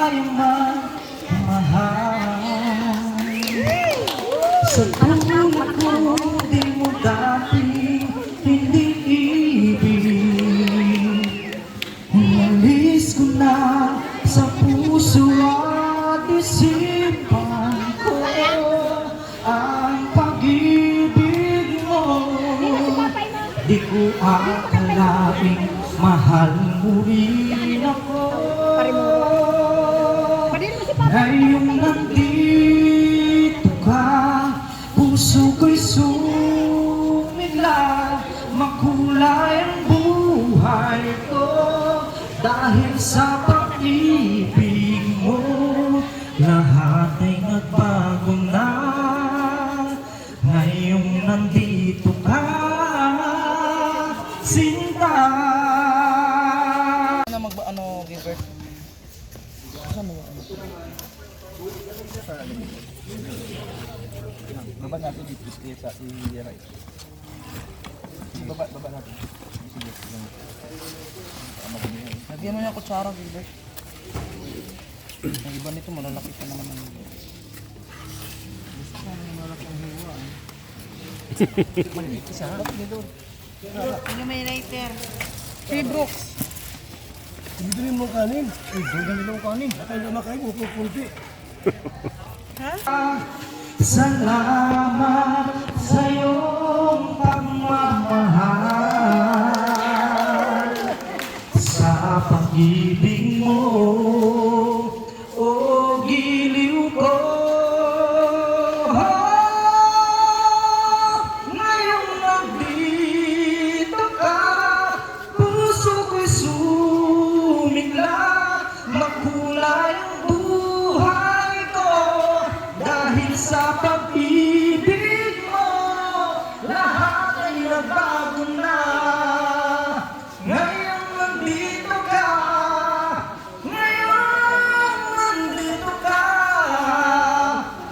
tayong magmahal. Sa tulad ko, di mo dati pinag-ibig. Umalis ko na sa puso at isipan ko ang pag-ibig mo. Di ko akalaing mahal mo rin ako. Ngayong nandito ka, puso ko'y sumigla. Makulay ang buhay ko dahil sa pag-ibig mo. Lahat ay nagbago na ngayong nandito ka, sinta. Ano, Gilbert? Saan mo? Baba natin dito sa i-right. Baba natin. Sige. Lagyan mo niya kutsara, Gilbert. Ang iba nito malalaki pa naman. Gusto ko ang malalaki ang hiwa. Maliit isa. Hindi may lighter. Hey, Brooks! Hindi rin mo kanin. Hindi mo kanin. Kaya na makain mo pupunti. Salamat sa iyong pagmamahal, sa pag-ibig mo, o giliw ko. Ngayong nandito ka, puso ko'y sumigla. Makulay ang buhay ko dahil sa pag-ibig mo. Lahat ay nagbago na ngayong nandito ka. Ngayong nandito ka,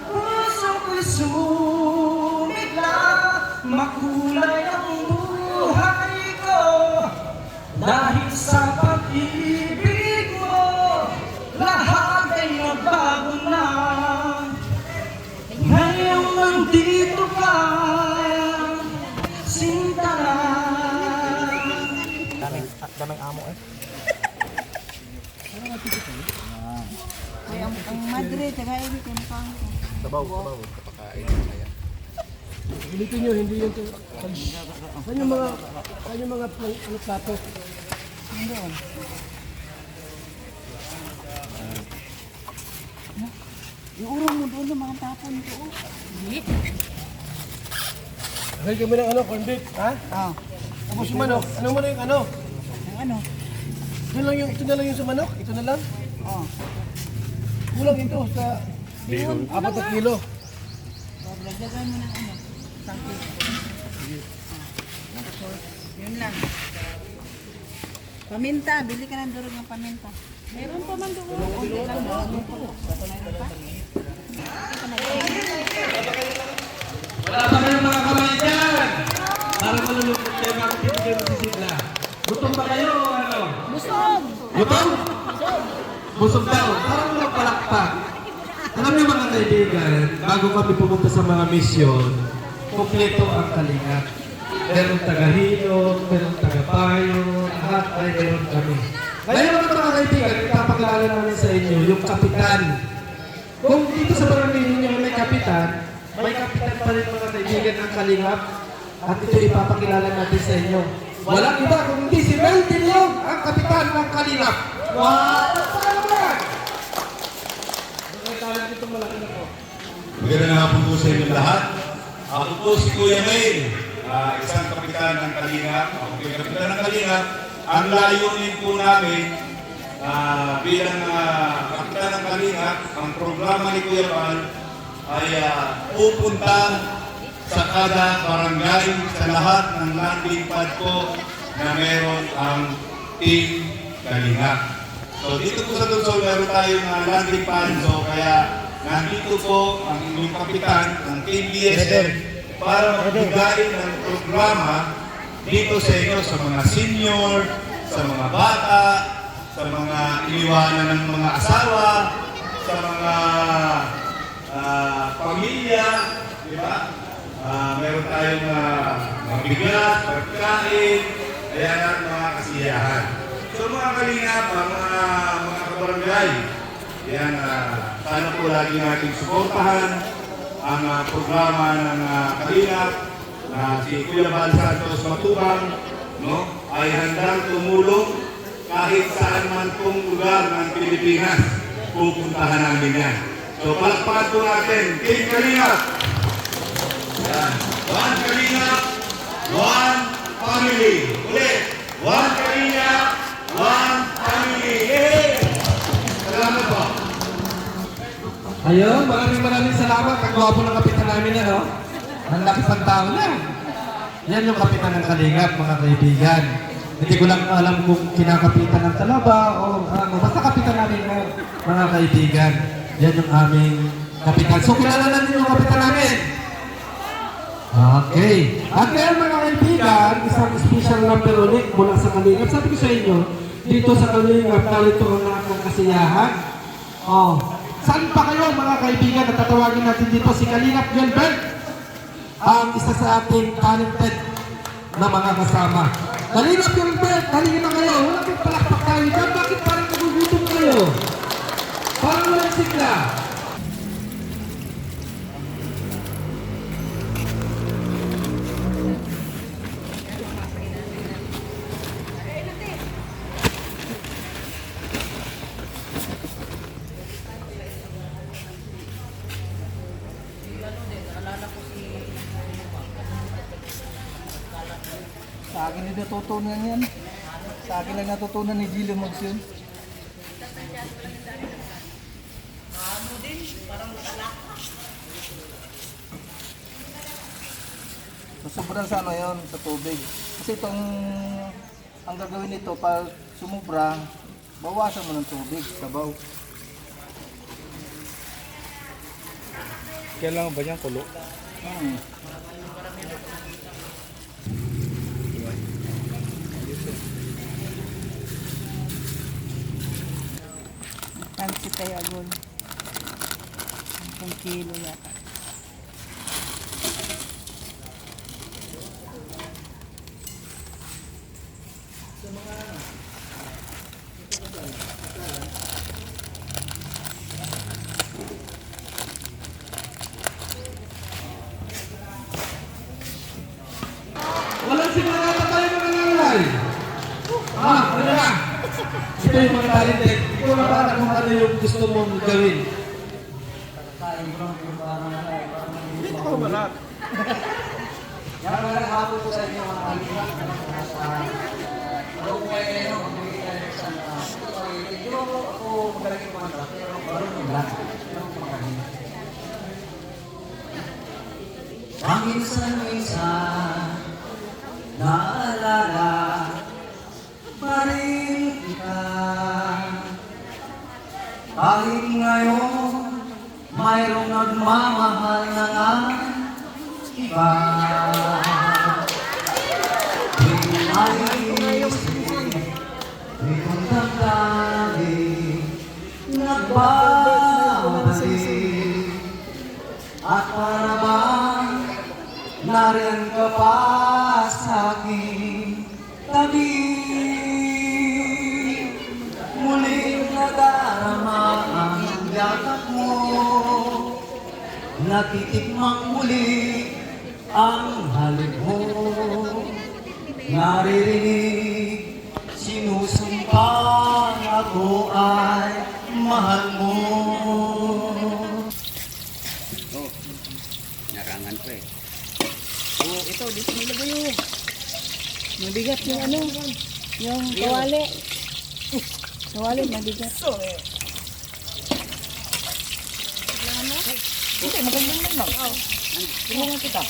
puso ko'y sumigla. Makulay ang buhay ko dahil sa pag-ibig mo. Lahat ay nagbago na ngayong nandito ka, sinta. Daming amo eh. Ay, ang madre, taga-ibig yung pang. Sabaw. Kapakain kaya. Ulitin nyo, hindi yung saan yung mga plato? Doon. Iurong mo doon yung mga tapon ko. Ay, kami ng corned beef, ha? Ah, Tapos yung manok, ano mo na yung ano? ang ano? Ito na lang yung sa manok? Ito na lang? Oh. Kulang ito sa 4 na kilo. Lagdagan mo ng ano? Isang kilo. Yun lang. Paminta, bili ka ng durog ng paminta. Meron pa man doon. Kunti lang doon. Meron pa? Wala pa kayong mga kamay dyan para malulungkot kayo, bakit hindi kayo magsisigla? Gutom ba kayo o ano? Busog! Gutom? Busog daw, parang magpalakpak. Alam niyo mga kaibigan, bago kami pumunta sa mga misyon, kumpleto ang kalinga. Merong taga-Hilot, merong taga-Payo, lahat ay meron kami. Ngayon mga kaibigan, ipapakilala namin sa inyo yung kapitan. Kung dito sa barangay ninyo may kapitan pa rin mga kaibigan ang kalingap. At ito ipapakilala natin sa inyo. Walang iba kung hindi si Mel Tiliog, ang kapitan ng kalingap. Wow! Magandang hapon po sa inyo lahat. Ako po si Kuya May, isang kapitan ng Kalingap. Ako po yung kapitan ng Kalingap. Ang layunin po namin bilang kapitan ng Kalingap, ang programa ni Kuya Val ay pupunta sa kada barangay, sa lahat ng landing pad po na meron ang Team Kalingap. So dito po sa Tunsol, meron tayong landing pad. So kaya nandito po ang inyong kapitan ng Team BSM para magbigay ng programa dito sa inyo, sa mga senior, sa mga bata, sa mga iniwanan ng mga asawa, sa mga pamilya, di ba? Meron tayong mga bigas, pagkain, ayan at mga kasiyahan. So mga kalingap, mga kabarangay, yan, sana po lagi natin suportahan ang programa ng kalingap na si Kuya Bal Santos Matubang, no, ay handang tumulong kahit saan man pong lugar ng Pilipinas, pupuntahan namin yan. So palakpakan po natin, Team Kalingap! Yan. One Kalingap, one family. Ulit, one Kalingap, one family. Yay! Salamat po. Ayun, maraming salamat. Ang gwapo ng kapitan namin yan, no? Ang laki pang tao na. Yan yung kapitan ng Kalingap, mga kaibigan. Hindi ko lang alam kung kinakapitan ng Talaba o ano. Basta kapitan namin yan, mga kaibigan. Yan yung aming kapitan. So, kilala natin yung kapitan namin. Okay. At ngayon mga kaibigan, isang special number ulit mula sa Kalingap. Sabi ko sa inyo, dito sa Kalingap, narito ang akong kasiyahan. Oh. Saan pa kayo mga kaibigan? Natatawagin natin dito si Kalingap Gilbert, ang isa sa ating talented na mga kasama. Kalingap Gilbert, halina na kayo. Wala kang palakpak tayo dyan. Bakit parang nagugutom kayo? Parang walang sigla. Sa akin din natutunan yan. Sa akin lang natutunan ni Gilio Magsun. Sobrang sa ano yun, sa tubig. Kasi itong, ang gagawin nito, pag sumubra, bawasan mo ng tubig, sabaw. Kailangan ba niyang kulo? Pansit tayo agol. 1 kilo yata. Walang sigla na tayo mga nanay. Ano na? Ito yung mga talented. Ikaw na para kung ano yung gusto mong gawin. Ito ba lahat? Yan ang hapon ko sa inyo mga kalimutan. Ano po kayo kayo, magbigay tayo ng isang hindi ako magaling yung mga truck, pero parang yung lahat. Ano po mga kalimutan? Paminsan-minsan, naalala pa rin kita. Kahit ngayon, mayroong nagmamahal na nga iba. Itong damdamin nagbabalik, at para bang nariyan ka pa sa aking tabi. Muling nadarama ang yakap mo, natitikmang muli ang halik mo. Naririnig, sinusumpang ako ay mahal mo. Narangan ko eh. Oh, ito, dito nilagay yun. Mabigat yung ano, yung kawali. Kawali, mabigat. Hindi, magandang lang lang. Tingnan kita.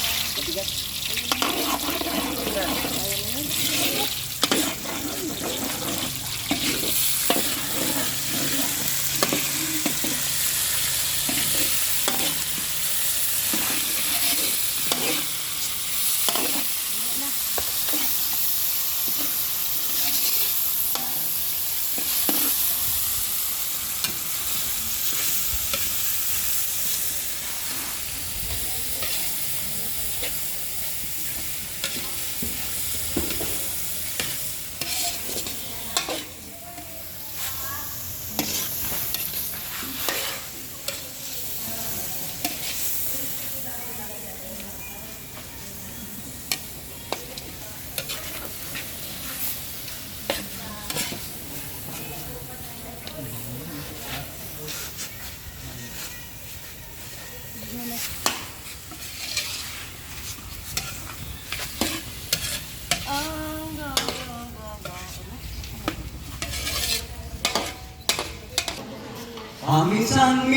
Minsan,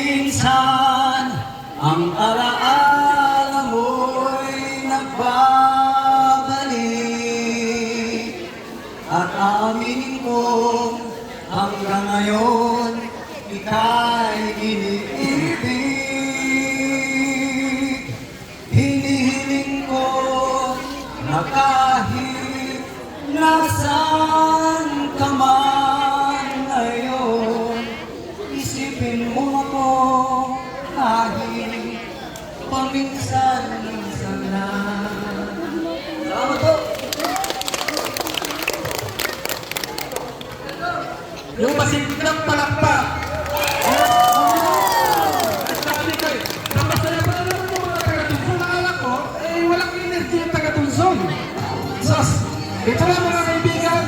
ang alaala mo'y nagbabalik. At aminin ko, hanggang ngayon, ika'y iniibig. Hinihiling ko na kahit nasaan ka man ngayon, isipin mo ako kahit paminsan-minsan lang. Salamat po! Yung masiglang palakpak. Sabi ko eh, napasaya pa naman yung mga taga-Tunson. Nakala ko, walang energy yung taga-Tunson. Sos, ito lang mga kaibigan.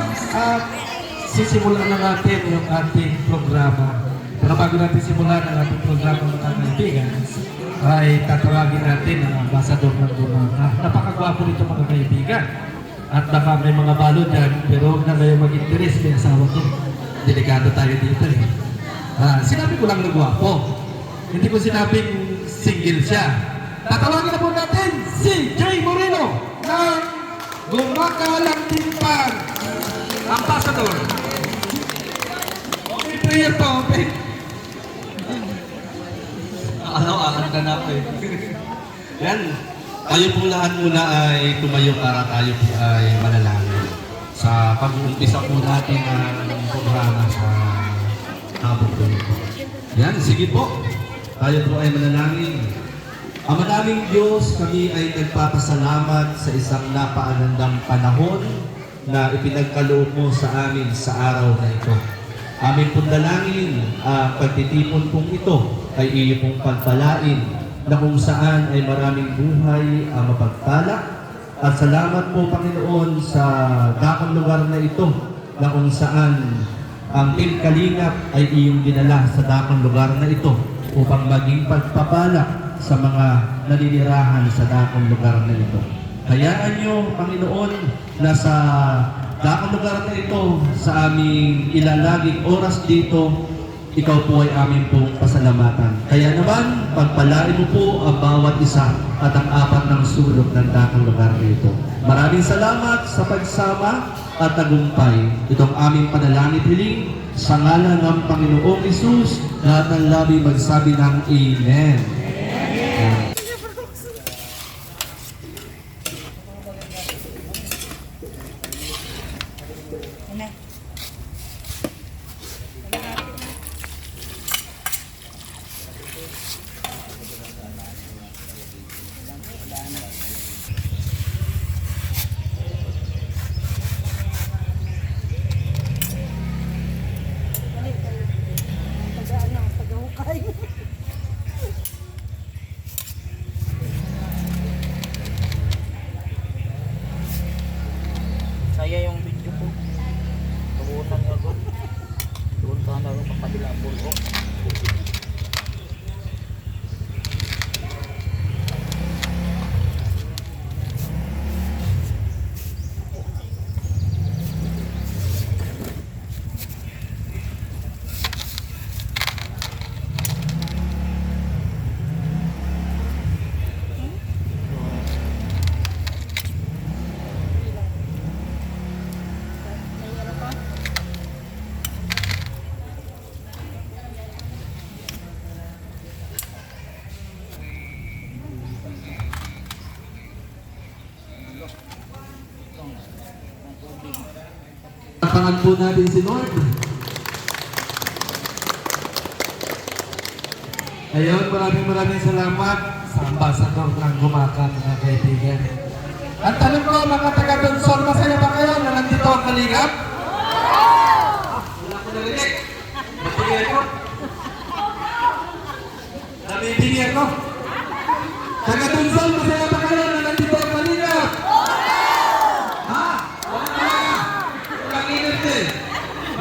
Sisimulan na natin yung ating programa. Pero bago natin simulan ang ating programa mga kaibigan, ay tatawagin natin ang ambasador ng Gumaka. Napakagwapo nito mga kaibigan. At baka may mga balon dyan, pero huwag na kayo mag-interest, may asawa ko. Delikado tayo dito eh. Sinabi ko lang na gwapo. Hindi ko sinabing single siya. Tatawagin na po natin si Jay Moreno ng Gumakalang Timpan. Ambassador. Okay, prayer pa, okay? Ano-akan ka na po eh. Yan. Tayo po lahat muna ay tumayo para tayo po ay manalangin sa pag-uumpisa po natin ang programa sa habang po. Yan, sige po. Tayo po ay manalangin. Ama naming Diyos, kami ay nagpapasalamat sa isang napakagandang panahon na ipinagkaloob mo sa amin sa araw na ito. Aming pong dalangin, pagtitipon pong ito ay iyo pong pagpalain na kung saan ay maraming buhay ang mapagpala. At salamat po Panginoon sa dakong lugar na ito na kung saan ang Team Kalingap ay iyong dinala sa dakong lugar na ito upang maging pagpapala sa mga naninirahan sa dakong lugar na ito. Hayaan niyo Panginoon na sa dakong lugar na ito sa aming ilalaging oras dito, ikaw po ay aming pong pasalamatan. Kaya naman, pagpalain mo po ang bawat isa at ang apat ng sulok ng dakong lugar nito. Maraming salamat sa pagsama at tagumpay. Itong aming panalangin hiling sa ngalan ng Panginoong Hesus, lahat ng labi magsabi ng Amen. Amen. Saya yung video ko. Tubutan niya ako. Tubutan na ako kapabila ang bulo. Tapangan po natin si Lord. Ayun, maraming salamat sa ambasador ng Gumaka, mga kaibigan. At tanong ko, mga taga-Tunson, masaya ba kayo na nandito ang Kalingap? Wala ko narinig. Matigay ko. Nabibigyan ko. Taga-Tunson, masaya ba kayo na nandito ang Kalingap? Ha?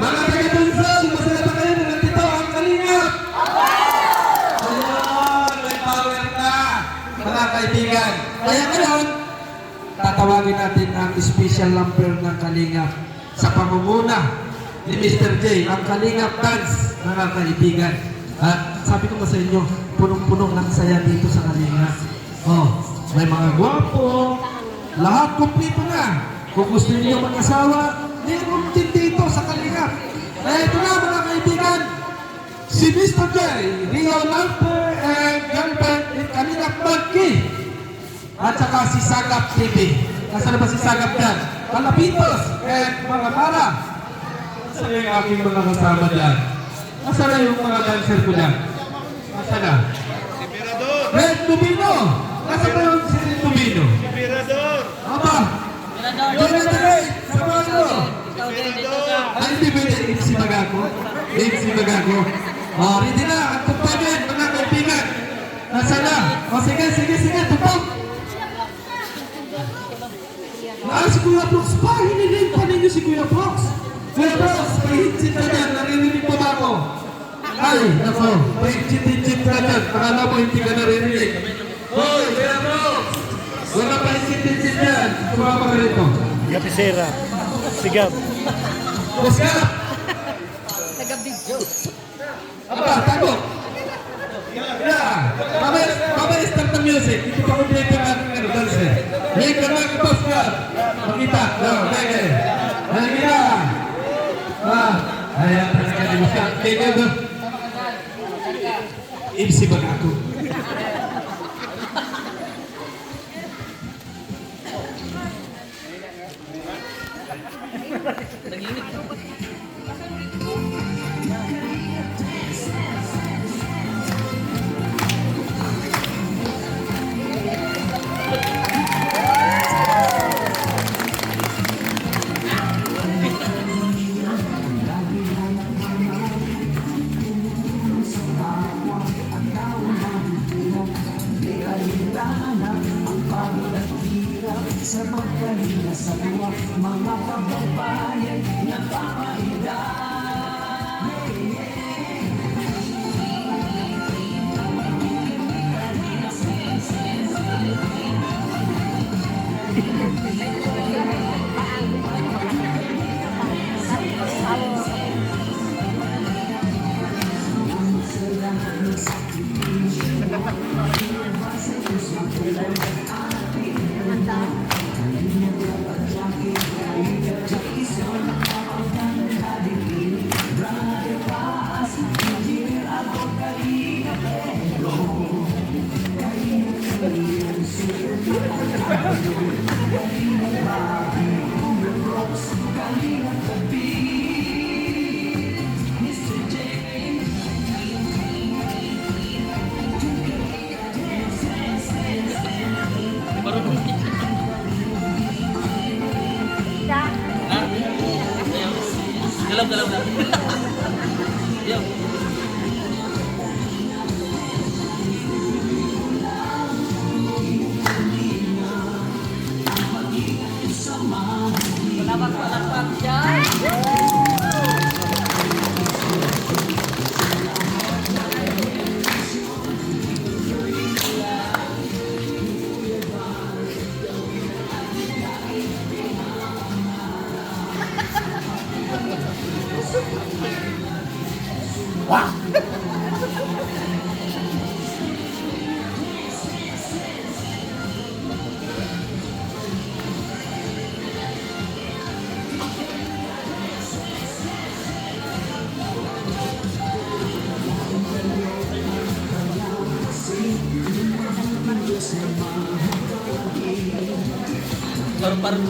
Mga taga-Tunson, masaya ba kayo na nandito ang Kalingap? Ayun, may power na, mga kaibigan. Kaya ngayon, tatawagin natin ang special number ng Kalingap sa pamumuna ni Mr. J, ang Kalingap Dance, mga kaibigan. At sabi ko nga sa inyo, punong-puno ng saya dito sa Kalinga. Oh, may mga gwapo, lahat kumpleto na. Kung gusto niyo mag-asawa, meron din dito sa Kalinga. Eh, ito na mga kaibigan, si Mr. J, Rio Lampe, and girlfriend in Kalinga Monkey. At saka si Sagap TV. Nasaan na ba si Sagap dyan? Palapitos and mga para. Nasaan na yung aking mga kasama dyan? Nasaan na yung mga dancer ko dyan? Nasaan na? Red Lubino! Nasaan na yung si Red Lubino? Aba! Yun na rin! Sa mga ano? Ay, hindi pwede. Ipsi Magago. Ipsi Magago. O, ready na. Ang tupagin, mga kaibigan. Nasaan na? O, sige, tupag! Si Kuya Brooks pa, hiniling pa ninyo si Kuya Brooks. Kuya Brooks, pahitsit ka dyan, naririnig mo ba ako? Ay, nako, pahitsit ka dyan, pakala mo hindi ka naririnig. Hoy, Kuya Brooks! Wala pahitsit dyan, sumama ka rito. Gapisera. Sigab. Sigab! Taga-video. Aba, tago! Mamaya start the music. Ito pa kompleto ng ating dancer. Hey, kamang boss ka! Makita. No, okay. Nakikita. Ayan, talaga di basta. Tingnan mo. Ibsi bag ako. Dalam. Yo. Selamat dyan. Paru-paru.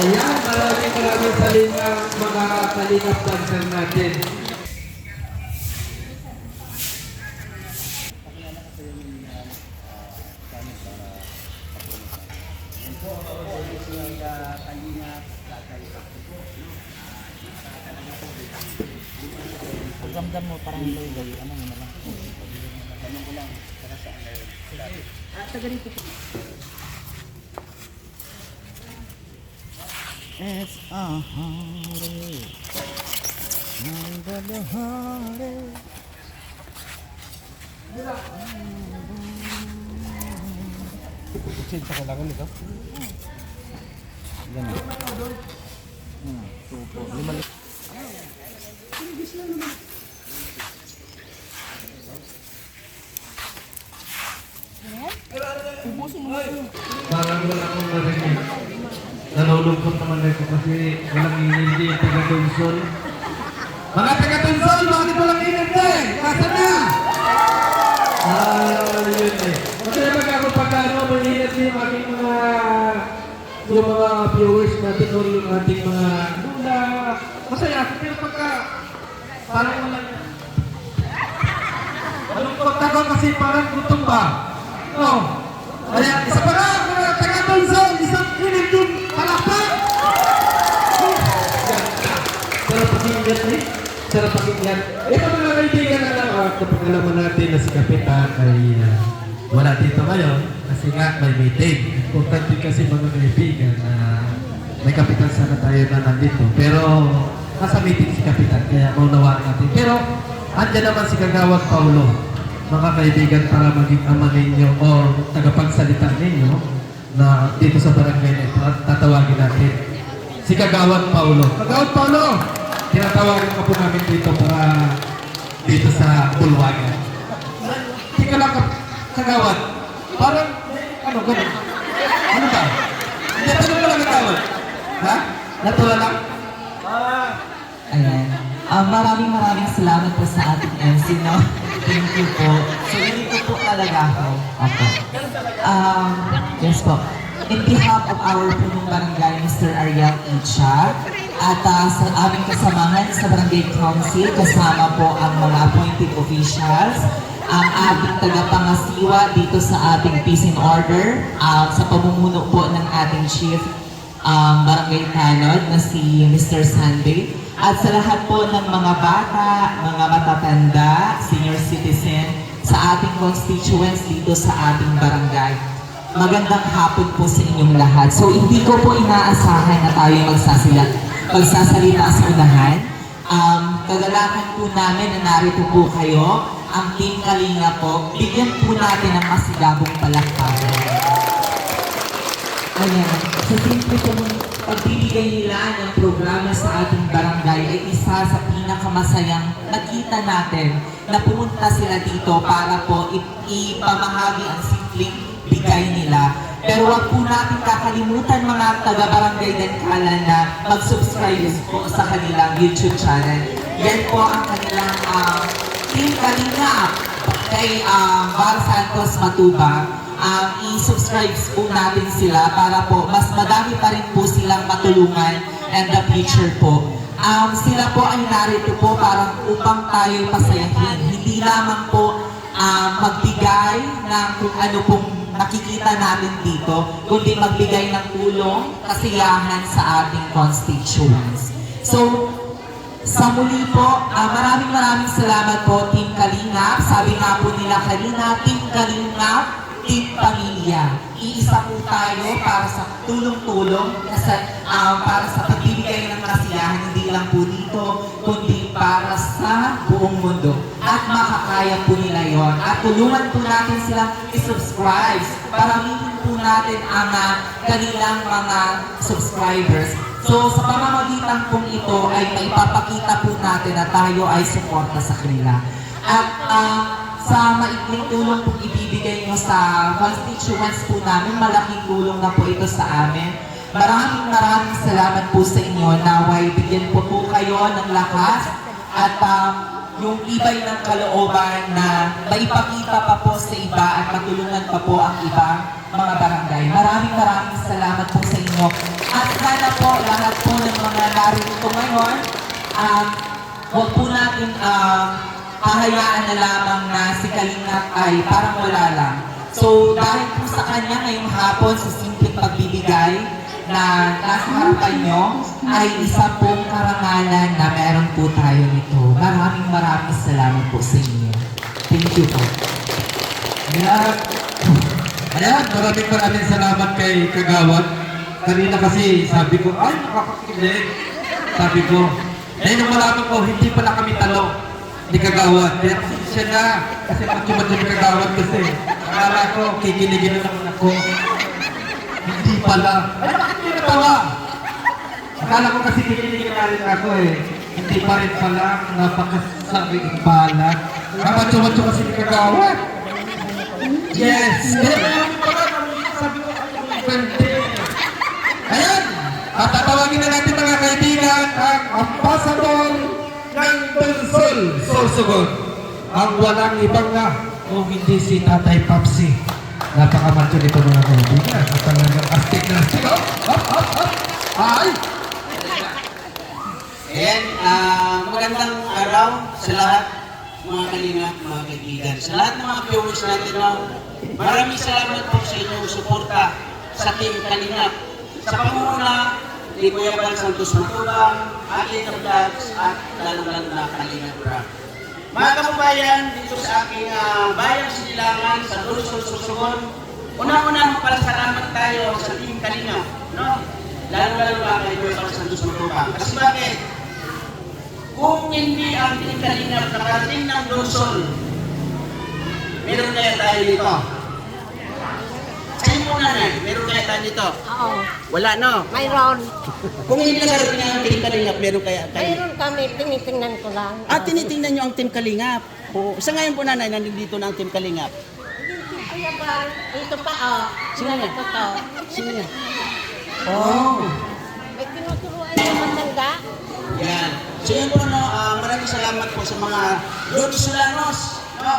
Ayan, maraming salingap mga kalingap dancer natin. Ramdam mo parang loy-loy. Ano mo na lang. It's a holiday. Holiday. Change sa kailangan nito. Ganun. Supo. Lima. Parang wala akong narinig. Nalulungkot naman ako kasi walang inindi yung taga-Tunsol. Mga taga-Tunsol, bakit walang inindi? Kasan na? Yun eh. Kasi naman ako pagkano, maninit yung aking yung mga viewers natin o yung ating mga lula. Masaya, pero pagka parang walang malungkot ako kasi parang gutom ba? No. Kaya isa pa nga, mga taga-Tunsol, isang inindi palakpak! Sarap pakinggan eh. Sarap pakinggan. Ito mga kaibigan na lang, kapag alaman natin na si Kapitan ay wala dito ngayon kasi nga may meeting. Importante kasi mga kaibigan na may Kapitan sana tayo na nandito. Pero nasa meeting si Kapitan kaya maunawaan natin. Pero andyan naman si Kagawad Paulo. Mga kaibigan para maging ama ninyo o tagapagsalita ninyo na dito sa barangay na ito at tatawagin natin si Kagawad Paulo. Kagawad Paulo! Tinatawagan ka po namin dito para dito sa Bulwagan. Hindi ka lang Kagawad. Parang, ano, gano'n? Ano ba? Hindi, tanong ko lang Kagawad. Ha? Natula lang? Ayan. Maraming salamat po sa ating MC, no? Thank you po. So, hindi ko po talaga ako. Opo. Yes po. In behalf of our punong barangay, Mr. Ariel Icha, at sa aming kasamahan sa Barangay Council, kasama po ang mga appointed officials, ang ating tagapangasiwa dito sa ating peace and order, sa pamumuno po ng ating chief Barangay Tanod na si Mr. Sunday, at sa lahat po ng mga bata, mga matatanda, senior citizen, sa ating constituents dito sa ating barangay. Magandang hapon po sa inyong lahat. So hindi ko po inaasahan na tayo magsasalita sa unahan. Kagalakan po namin na narito po kayo, ang Team Kalinga po, bigyan po natin ng masigabong palakpakan. Ayan, sa simple po ng pagbibigay nila ng programa sa ating barangay ay isa sa pinakamasayang nakita natin na pumunta sila dito para po ipamahagi ang simpleng bigay nila. Pero wag po natin kakalimutan mga taga-barangay Dankala na mag-subscribe po sa kanilang YouTube channel. Yan po ang kanilang Team Kalinga kay Bar Santos Matuba. I-subscribe po natin sila para po mas madami pa rin po silang matulungan and the future po. Sila po ay narito po para upang tayo pasayahin. Hindi lamang po magbigay ng kung ano pong nakikita natin dito, kundi magbigay ng tulong, kasiyahan sa ating constituents. So, Sa muli po, maraming salamat po, Team Kalingap. Sabi nga po nila kanina, Team Kalingap, Team Pamilya. Iisa po tayo para sa tulong-tulong, para sa pagbibigay ng kasiyahan, hindi lang po dito, kundi para sa buong mundo. At makakaya po nila yon. At tulungan po natin silang i-subscribe. Paramihin po natin ang kanilang mga subscribers. So, sa pamamagitan pong ito ay maipapakita po natin na tayo ay suporta sa kanila. At sa maikling tulong pong ibibigay nyo sa constituents po namin, malaking tulong na po ito sa amin. Maraming salamat po sa inyo. Naway, bigyan po kayo ng lakas at yung ibay ng kalooban na maipakita pa po sa iba at matulungan pa po ang ibang mga barangay. Maraming salamat po sa inyo. At sana po, lahat po ng mga narito ngayon, huwag po natin hahayaan na lamang na si Kalingap ay parang wala lang. So, dahil po sa kanya ngayong hapon, sa simpleng pagbibigay na nasa harapan nyo, ay isa pong karangalan na meron po tayo nito. Maraming salamat po sa inyo. Thank you po. Ayan, maraming salamat kay Kagawad. Kanina kasi sabi ko, ay nakakakilig. Sabi ko, nung malaman ko, hindi pala kami talo ni Kagawad. Kaya kasi siya na, kasi macho-macho ni Kagawad kasi. Akala ko, kikiligin na naman ako. Hindi pala. Ay, bakit hindi natawa? Akala ko kasi kikiligin na rin ako eh. Hindi pa rin pala, napakasabing pala. Macho-macho kasi ni Kagawad. Yes! Sabi ko, ayan! Tatawagin na natin mga kaibigan ang ambasador ng Donsol Sorsogon. Ang walang ibang na kung hindi si Tatay Papsi. Napakamacho nito mga kaibigan. Sa talagang astig na siya. Ay! Ayan, magandang araw sa lahat mga kalingap, mga kaibigan. Sa lahat ng mga viewers natin, maraming salamat po sa inyong suporta sa Team Kalingap. Sa pangunguna ni Kuya Bal Santos Matubang, Atleta Vlogs, at lalong-lalo na Kalingap Rock. Mga kababayan, dito sa aking bayang Sinilangan sa Luzon, Sorsogon, unang-una magpasalamat tayo sa Team Kalingap, no? Lalo-lalo na kay Kuya Bal Santos Matubang. Kasi bakit? Kung hindi ang Team Kalingap nakarating ng Luzon, meron kaya tayo dito. Sa'yo muna na, meron kaya tayo dito. Oo. Wala, no? Mayroon. Kung hindi nakarating ang Team Kalingap, meron kaya tayo. Mayroon kami, tinitingnan ko lang. Tinitingnan nyo ang Team Kalingap. Sa ngayon po nanay, nandito na ang Team Kalingap. Kuya Bal, ito pa, oh. Sino yan? Ito to. Sino yan? Oh. May tinuturuan yung matanda. Yan. So yun po, no, maraming salamat po sa mga Luzolanos, no,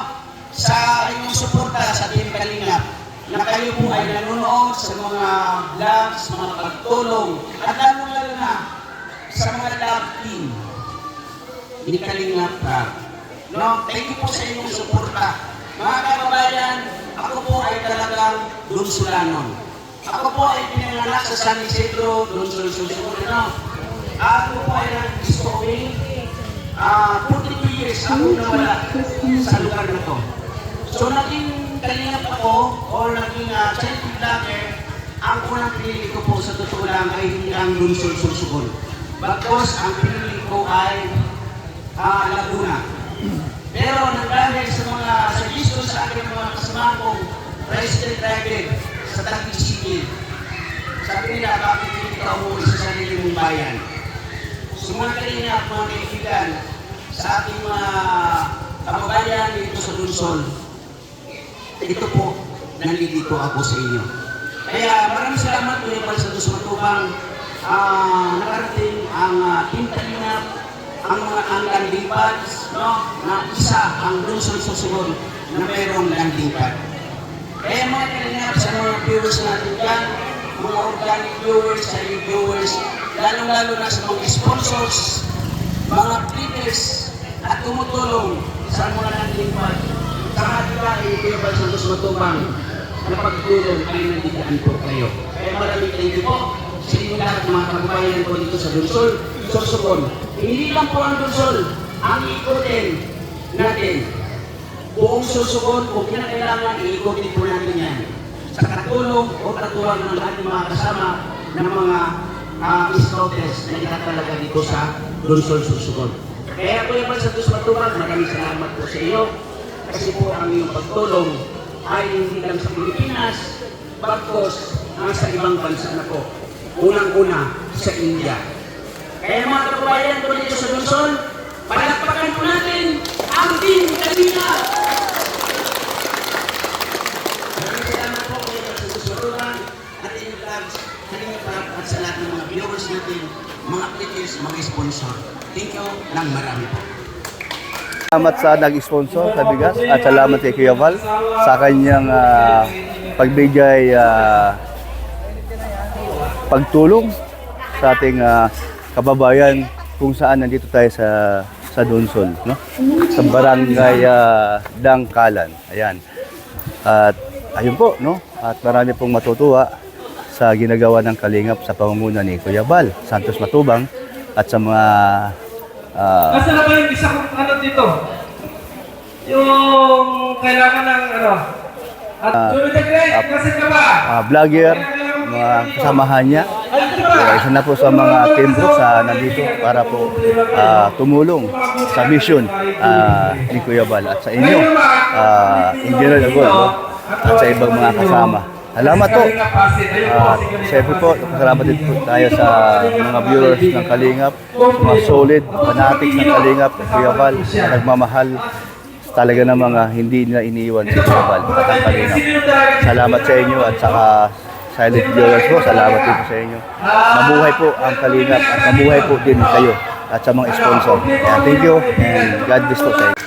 sa inyong suporta sa Team Kalingap, na kayo po ay nanonood sa mga vlogs, mga pagtulong, at lalo na sa mga love team ni Kalingap Rock. No, thank you po sa inyong suporta. Mga kababayan, ako po ay talagang Luzolanon. Ako po ay pinanganak sa San Isidro, Luzon, no? Ako po ay nag-discovery. 42 years ako nawala sa lugar na to. So naging kalingap ako o naging charity vlogger, ang unang pinili ko po sa totoo lang ay hindi ang Luzon, Sorsogon. Bagkos ang pinili ko ay Laguna. Pero nagdahil sa mga suggestion sa aking mga kasama kong resident driver sa Taguig City, sabi nila, bakit hindi ka umuwi sa sarili mong bayan? Sumunod kanina mga kaibigan sa ating mga kababayan dito sa Luzon. Ito po, nandito ako sa inyo. Kaya maraming salamat Kuya Bal Santos Matubang. Nakarating ang Team Kalingap, ang mga landing pads, no, na isa ang Luzon, Sorsogon na mayroong landing pad. Kaya mga Kalingap, sa mga viewers natin dyan, mga organic viewers, silent viewers, lalong-lalo na sa mga sponsors, mga flippers, at tumutulong sa mga landing pad. Sa kanila ay Kuya Bal Santos Matubang na pagtulong ay nandiyan po kayo. Kaya maraming thank you po sa inyo lahat mga kababayan ko dito sa Luzon, Sorsogon. Hindi lang po ang Luzon ang ikutin natin. Buong Sorsogon, kung kinakailangan, iikutin po natin yan. Sa katulong o katuwang ng ating mga kasama ng mga scouters na itatalaga dito sa Luzon, Sorsogon. Kaya Kuya Bal Santos Matubang, maraming salamat po sa iyo. Kasi po ang iyong pagtulong ay hindi lang sa Pilipinas, bagkos sa ibang bansa na po. Unang-una sa India. Kaya mga kababayan po dito sa Luzon, palakpakan po natin ang Team Kalinga! Maraming salamat po Kuya Bal Santos Matubang, at inyong vlogs, at sa lahat ng mga viewers natin, mga critics, mga sponsor. Thank you ng marami po. Salamat sa nag-sponsor sa bigas at salamat kay Kuya Val sa kanyang pagbigay pagtulong sa ating kababayan kung saan nandito tayo sa Donsol, no? Sa barangay Dangkalan. Ayan. At ayun po, no? At marami pong matutuwa sa ginagawa ng Kalingap sa pangunguna ni Kuya Val Santos Matubang at sa mga Nasaan na ba yung isa kong ano dito? Yung kailangan ng ano? At nasaan ka ba? vlogger, mga kasamahan niya. Isa na po sa mga team group sa nandito para po tumulong sa mission ni Kuya Val at sa inyo, Engineer Agol, no? At sa ibang mga kasama. Salamat po. Siyempre po, salamat din po tayo sa mga viewers ng Kalingap, mga solid, fanatics ng Kalingap, Kuya Val, nagmamahal talaga ng mga hindi na iniiwan si Kuya Val at ang Kalingap. Salamat sa inyo at saka silent viewers po, salamat din po sa inyo. Mabuhay po ang Kalingap at mabuhay po din kayo at sa mga sponsor. Thank you and God bless po sa inyo.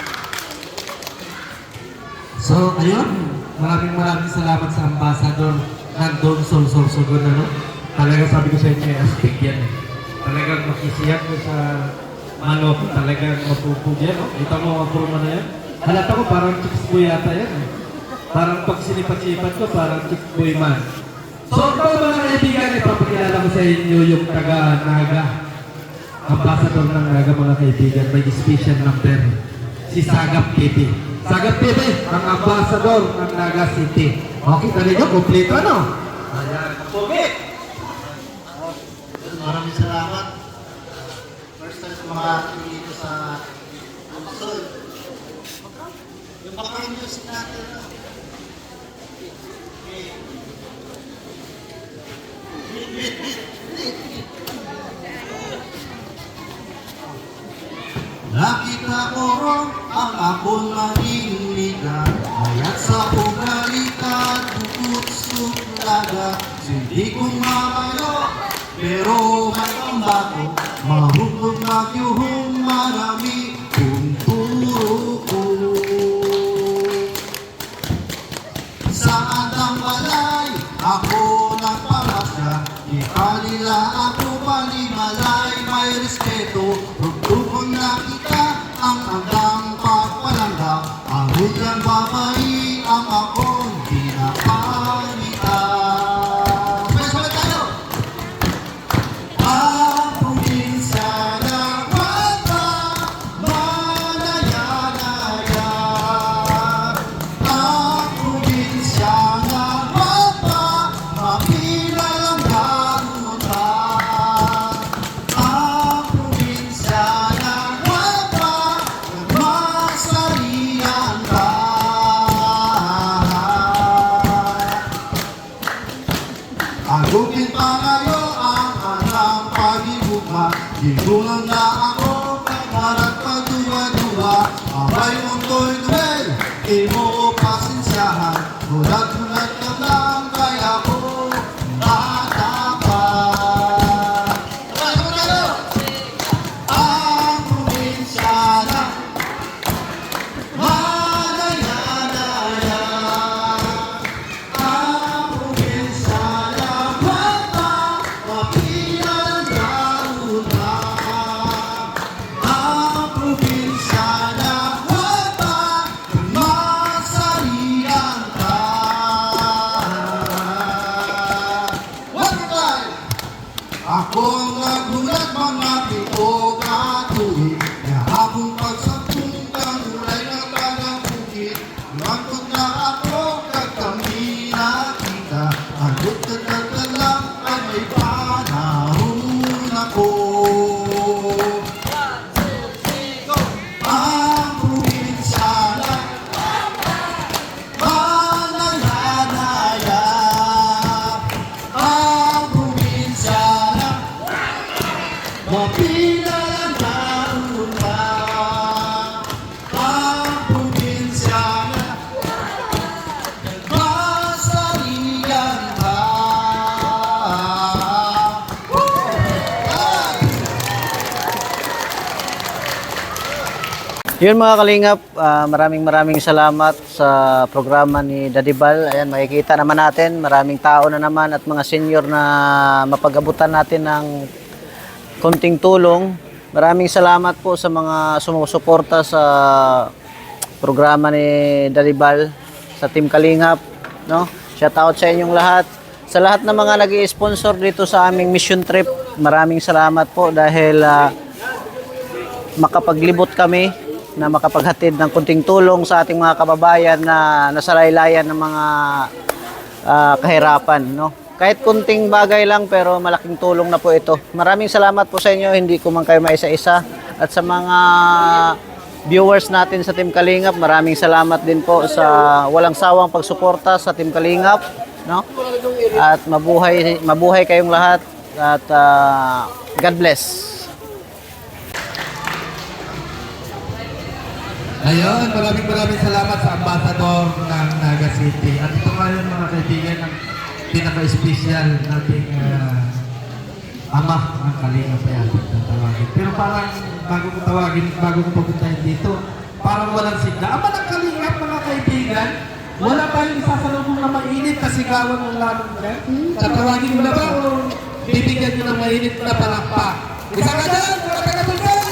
So, ayun. Maraming salamat sa ambassador ng Donsol Sorsogon, ano? Talagang sabi ko sa inyo, astig yan. Talagang makisiyak ko sa manok, talagang mapupug yan, no? Kita mo ang promo na yan? Halata ko, parang chicks boy yata yan, eh. Parang pag sinipat-sipat ko, parang chicks boy man. So, ito mga kaibigan, ipapakilala ko sa inyo yung taga-Naga. Ambassador ng Naga, mga kaibigan, may special number. Si Sagap Pipi. Sagap Pipi, ang ambassador ng Naga City. Okay, talaga, kompleto, ano? Ayan, okay. Maraming salamat. First time sa mga dito sa Luzon. Yung background music natin. Nakita ko ang akong maninigan, mayat sa ugalitan, bukod sulaga. Hindi kong mamayo, pero may pambako, mahugog magyuhong marami kung turo ko. Sa andang balay, ako nagpamasya, di kanila ako palimalay, may respeto, rugtugong nakita ang andang pagpalangga, ang hudyang babae ang akong pinapalita. Balik tayo! Ang probinsya ng bata, manaya-naya. Ang probinsya ng bata, mapilalang garutan. Ang probinsya ng bata, nagmasarian ka. Agupin pa kayo ang anang pag-ibuka, ginunang na ako, kaparat pagduwa-duwa, abay untoy duel, imo pasensyahan, gulat-gulat ka lang, kaya ko tatapan. Sabay tayo! Ang probinsya na manaya-naya. Ang probinsya ng bata, mapilang garutan. Mapilang taon pa ang probinsya na nagmasarigan pa. Yun mga kalingap, maraming salamat sa programa ni Daddy Bal. Ayan, makikita naman natin, maraming tao na naman at mga senior na mapag-abutan natin ng konting tulong. Maraming salamat po sa mga sumusuporta sa programa ni Daddy Bal, sa Team Kalingap, no? Shout out sa inyong lahat. Sa lahat ng mga nag-i-sponsor dito sa aming mission trip, maraming salamat po dahil makapaglibot kami na makapaghatid ng kunting tulong sa ating mga kababayan na nasa laylayan ng mga kahirapan, no? Kahit kunting bagay lang pero malaking tulong na po ito. Maraming salamat po sa inyo, hindi ko man kayo maisa-isa. At sa mga viewers natin sa Team Kalingap, maraming salamat din po sa walang sawang pagsuporta sa Team Kalingap, no? At mabuhay kayong lahat at God bless. Ayun, maraming salamat sa ambassador ng Naga City. At ito ngayon mga kaibigan ang pinaka-special nating ama ng Kalingap yan na tawagin. Pero parang bago ko papuntahin dito, parang walang sigla. Ama ng Kalingap mga kaibigan, wala tayong isasalubong na mainit kasi gawan ng lamang ka. Tatawagin mo na ba o bibigyan nyo ng mainit na palakpak? Isa ka dyan, mga taga-tulgan!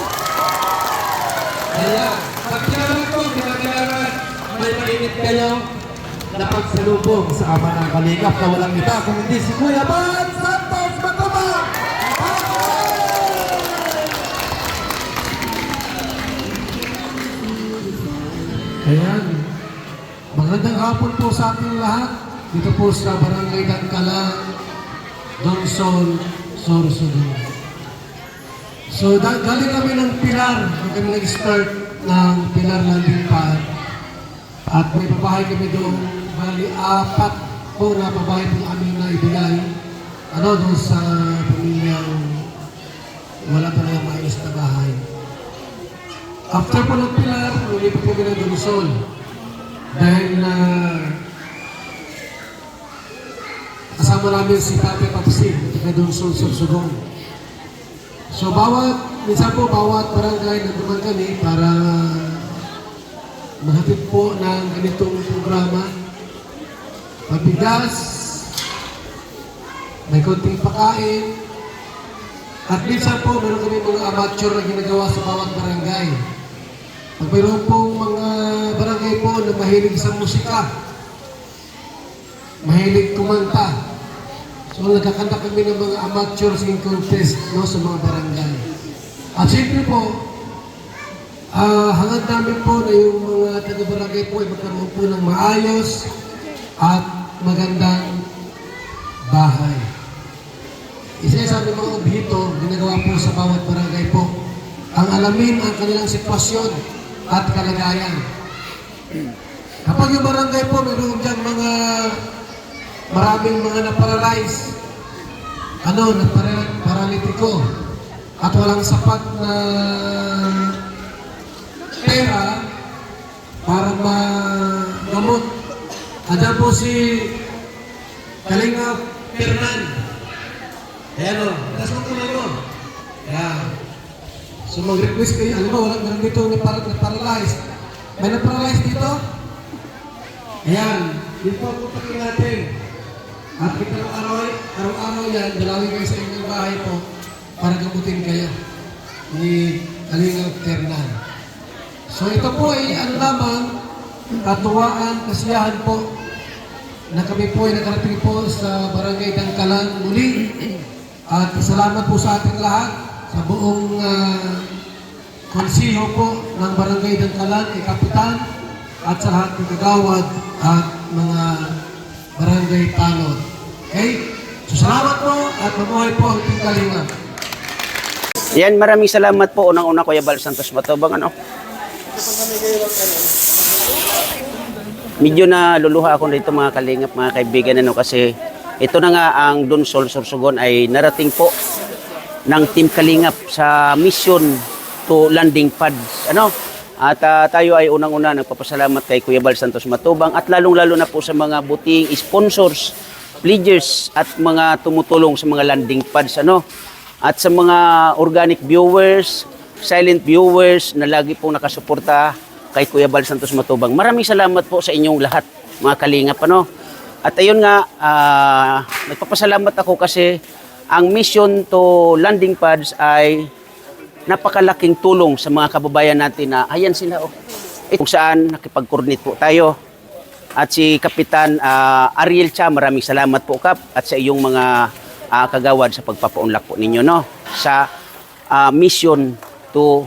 Ayan. Pag kailangan ko, kailangan may mainit kayo na pagsalubong sa ama ng Kalingap na walang iba kung hindi si Kuya Bal Santos Matubang! Ayan. Magandang hapon po sa ating lahat. Dito po sa Barangay Dangkalan, Dongsol, Sorsogon. So, galing kami ng Pilar. Kami nag-start ng Pilar Landing Pad. At may pabahay kami doon. Bali, 4 po na pabahay po aming naibigay. Doon sa pamilyang wala talaga maayos na bahay. After po ng Pilar, ulit po kami ng Dongsol. Dahil kasama namin si Tate Papsin, taga Dongsol, Sorsogon. So minsan po bawat barangay na duman kami para maghatid po ng ganitong programa. Mabigas, may konting pakain, at minsan po meron kami mga amateur na ginagawa sa bawat barangay. Pag mayroon pong mga barangay po na mahilig sa musika, mahilig kumanta, so nagkakanta kami ng mga amateur singing contest, no, sa mga barangay. At siyempre po, hangad namin po na yung mga taga-barangay po ay magkaroon po ng maayos at magandang bahay. Isa sa aming mga obhito, ginagawa po sa bawat barangay po, ang alamin ang kanilang sitwasyon at kalagayan. Kapag yung barangay po, mayroon dyan maraming mga na-paralyze, na-paralitiko, at walang sapat na pera para magamot. Andiyan po si Kalingap Fernan. Ayan o, tas mo tuloy mo. Ayan. So mag-request kayo, alam mo, walang dito na-paralyze. May na-paralyze dito? Ayan, yun po ang pagkakin natin. At kita araw-araw yan, dalawin kayo sa inyong bahay po para gamutin kayo ni Kalingap Fernan. So ito po ay lamang katuwaan, kasiyahan po na kami po ay nakarating po sa Barangay Dangkalan muli. At salamat po sa ating lahat, sa buong konsiho po ng Barangay Dangkalan, Kapitan, at sa lahat ng kagawad at mga barangay tanod. Okay? So salamat po at mabuhay po ang Team Kalingap. Yan, maraming salamat po. Unang-una Kuya Bal Santos Matubang. Medyo na luluha ako dito mga Kalingap, mga kaibigan, kasi ito na nga ang Dongsol, Sorsogon ay narating po ng Team Kalingap sa mission to landing pads. At tayo ay unang-una nagpapasalamat kay Kuya Bal Santos Matubang at lalong-lalo na po sa mga buting sponsors, pledgers at mga tumutulong sa mga landing pads. At sa mga organic viewers, silent viewers na lagi pong nakasuporta kay Kuya Bal Santos Matubang. Maraming salamat po sa inyong lahat, mga Kalingap. At ayun nga, nagpapasalamat ako kasi ang mission to landing pads ay napakalaking tulong sa mga kababayan natin na ayan sila kung saan nakipag-coordinate po tayo. At si Kapitan Ariel Cha, maraming salamat po Kap at sa iyong mga kagawad sa pagpapaunlak po ninyo sa mission to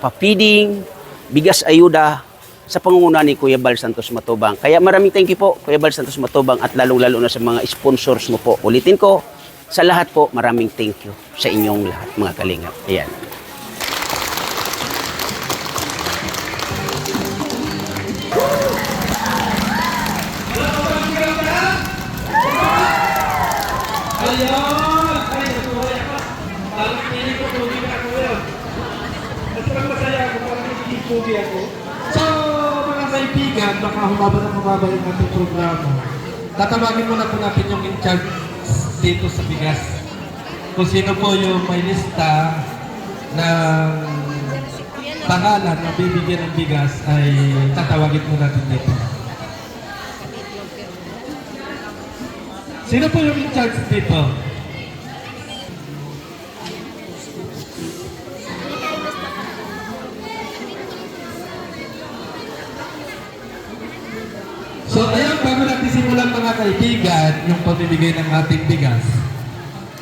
pa-feeding, bigas ayuda sa pangunguna ni Kuya Bal Santos Matubang. Kaya maraming thank you po Kuya Bal Santos Matubang at lalong-lalo na sa mga sponsors mo po. Ulitin ko, sa lahat po, maraming thank you sa inyong lahat, mga Kalingap. Ayan. So, mga kaibigan, baka humaba yung ating programa. Tatawagin muna po natin yung in-charge dito sa bigas. Kung sino po yung may lista ng pangalan na bibigyan ng bigas ay tatawagin po natin dito. Sino po yung in-charge dito? So ayun, bago natin simulan mga kaibigan, yung pamimigay ng ating bigas,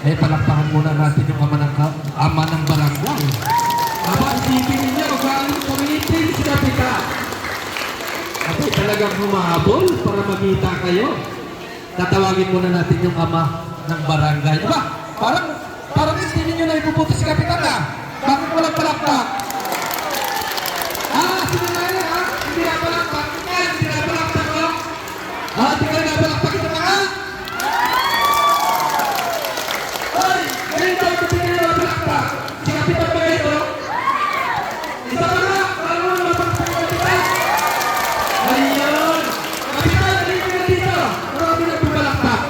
ay palakpakan muna natin yung ama ng barangay. Aba, isipin ninyo, galing tumitin si Kapitan. At talagang humahabol para magkita kayo. Tatawagin muna natin yung ama ng barangay. Aba, parang isipin ninyo na ipuputo si Kapitan Bakit walang palakpak? Sige na yun hindi na palakpak. Hindi na palakpak. Tingnan na palakpak ito mga? Hoy! Ngayon tayo tingnan na palakpak. Si Kapitan ba ito? Isa ka na! Paano mo naman palakpak yung Kapitan? Ayun! Kapitan, halika na dito! Marami na palakpak.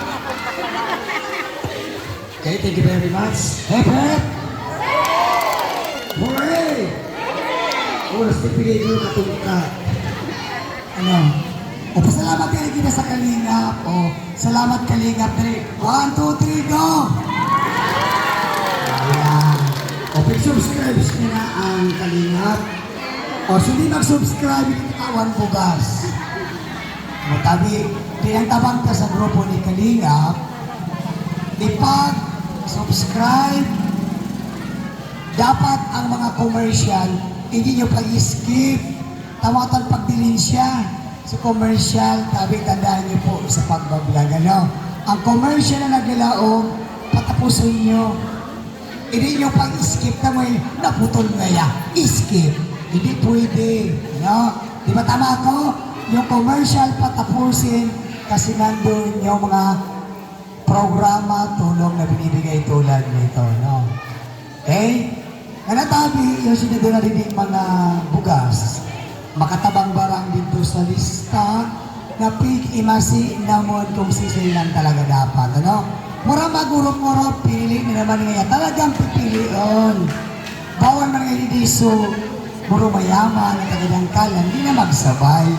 Okay, thank you very much. Hep, hep! Hooray! Oras na pinay ko katungkat. Pasalamat kayo kita sa Kalingap. Salamat Kalingap. 1, 2, 3, go! Ayan. Pag-subscribe nyo na ang Kalingap. Hindi mag-subscribe, kawan bugas. Matabi, pinagtabang ka sa grupo ni Kalingap, ipag-subscribe, dapat ang mga commercial, hindi nyo pag-skip, tamatan pagdilin siya. Sa commercial, tandaan niyo po sa pagbablog. Ang commercial na naglalaong, patapusin niyo. Hindi niyo pag-skip na may naputol ngaya. Skip. Hindi pwede. Di ba tama ko? Yung commercial patapusin kasi nandun yung mga programa, tulong na binibigay tulad nito. Okay? Nanatabi, yung sinado na rin mga bugas. Makatabang barang dito sa lista na imasi namon kung sisilan talaga dapat. Mura magurop-murop, pili na naman ngayon. Talagang pipilion. Bawal man ngayon diso, muro mayaman, tagadangkalan, hindi na magsabay.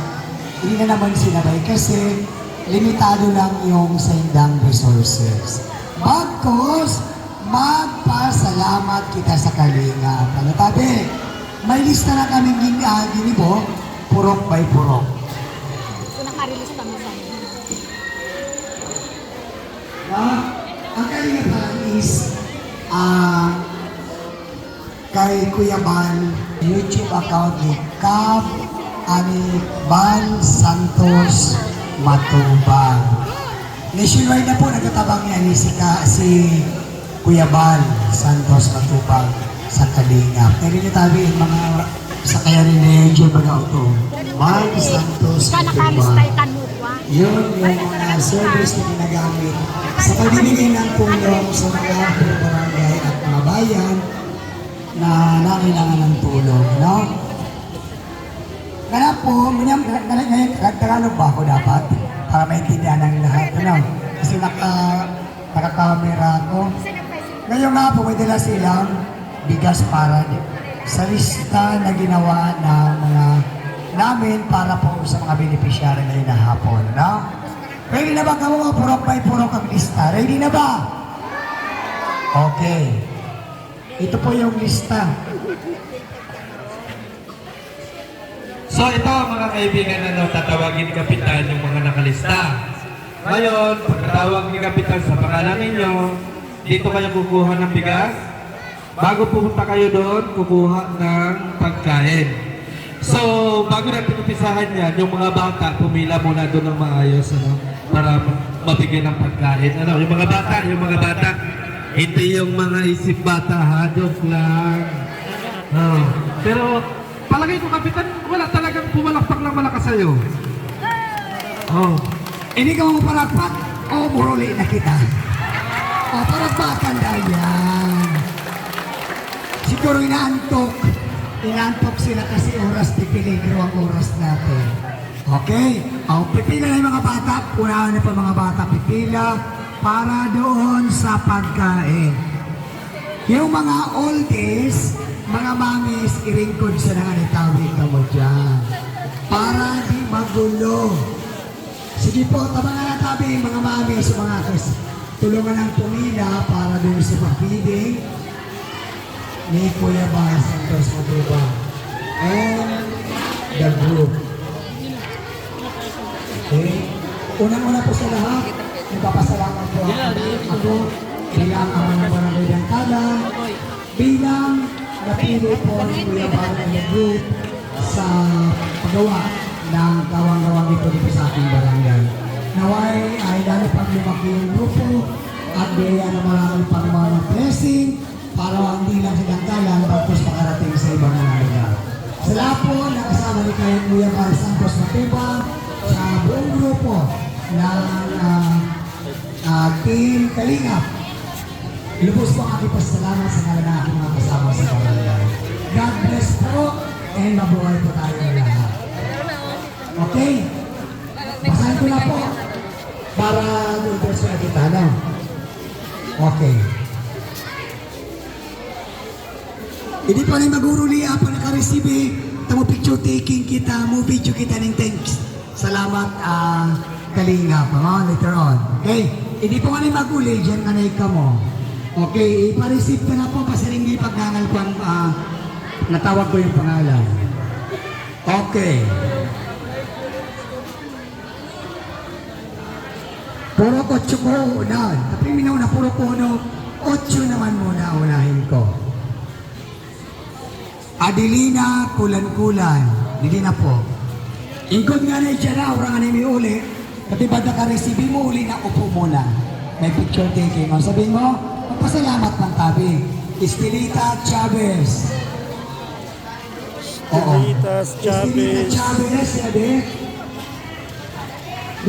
Hindi na naman sinabay kasi limitado lang yung sendang resources. Bagkos, magpasalamat kita sa Kalingap. Tabi, may lista na kaming ginibo, purok by purok. So, nakarelista mo sa inyo. Ang Kalingap is kay Kuya Bal, YouTube account ni Kap Bal Santos Matubang. Nationwide na po nagtatabang niya si Kuya Bal Santos Matubang sa Kalingap. Kaya rin tabi yung mga sakaya rin na yung Diyo Bagauto. Bal Santos Matubang. Yun yung mga service na ginagamit sa pagbibigay ng tulong sa mga barangay kababayan na nangailangan ng tulong, no? Kaya po, ngayon, Tagalog ba ako dapat? Para maintindihan ng lahat, ano? Kasi nakakamera ako. Ngayon nga po, may dala silang bigas para sa lista na ginawa ng mga namin para po sa mga beneficiary ngayon na hapon, no? Ready na ba kamu? Purok by purok ang lista. Ready na ba? Okay. Ito po yung lista. So ito mga kaibigan, tatawagin kapitan yung mga nakalista. Ngayon, pagkatawag ni kapitan sa pangalan ninyo, dito kayo kukuha ng bigas. Bago pumunta kayo doon, kukuha ng pagkain. So, bago natin umpisahan yan, yung mga bata, pumila muna doon ng maayos, para mabigyan ng pagkain. Yung mga bata, hindi yung mga isip bata, ha? Joke lang. Pero, palagay ko, kapitan, wala talagang pumalakpak ng malakas sa'yo. Hindi ka mo palakpak o buruli na kita. Palakpakan dahil yan. Siguro inaantok sila kasi oras di peligro ang oras natin. Okay? Pipila na yung mga bata. Unahan na pa mga bata pipila para doon sa pagkain. Yung mga oldies, mga mamis, iringkod sa nanganitawid ka mo dyan. Para di magulo. Sige po, tama na tabi mga mamis, mga kas. Tulungan ng pumila para doon sa pag-feeding ni Kuya Bal Santos Matubang and the group. Okay? Unang-una po sa lahat, nagpapasalamat po ako bilang ang mga barangay Dangkalan, bilang napili po ni Kuya Bal and the group sa paggawa ng gawang-gawang dito sa ating barangay. Naway ay lalo pang lumaki yung grupo at bigyan na marami pang mga blessing para hindi lang sa Dangkalan bagkus makarating sa ibang mga lugar. Sa lahat po, nakasama ni kayo Kuya Bal Santos Matubang sa buong grupo ng Team Kalingap. Lubos po ang aking pasalamat sa ngalan ng aking mga kasama sa barangay. God bless po and mabuhay po tayo lahat. Okay? Basahin ko na po para doon sa kita, no? Okay. Hindi pa rin maguruli apa naka-receive tamo picture taking kita, mo video kita ng thanks. Salamat Kalingap, later on. Okay? Hindi pa rin maguli dyan kanay ka mo. Okay, ipa-receive ka na po kasi hindi pagnangal ko ang natawag ko yung pangalan. Okay. Puro kotso ko unahan. Tapi minaw na puro kono, 8 naman muna unahin ko. Adelina Kulan-Kulan. Dilina po. Ingkod nga na siya na, orang nga na may uli. Pati ba naka-receive mo uli na upo muna. May picture taking. Sabihin mo, magpasalamat ng tabi. Estelita Chavez. Estelita Chavez. Estelita Chavez, sabi.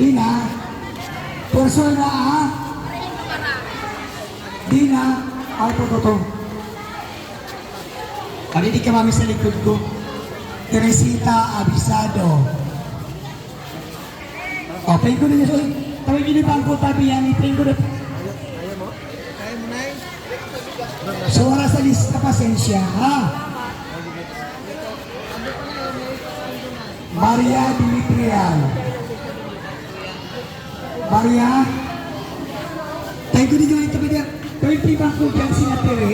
Dina. Persona, Dina. Ito. Hindi ka mami sa likod ko. Teresita Abisado. Pay ko na niya. Tawag yun yung bangko tabi yan. Pay ko na. So, wala sa lista pasensya, ha? Maria Dimitrian. Maria? Tayo ko din yung ito ba niya? Tawag yung bangko dyan sinatiri.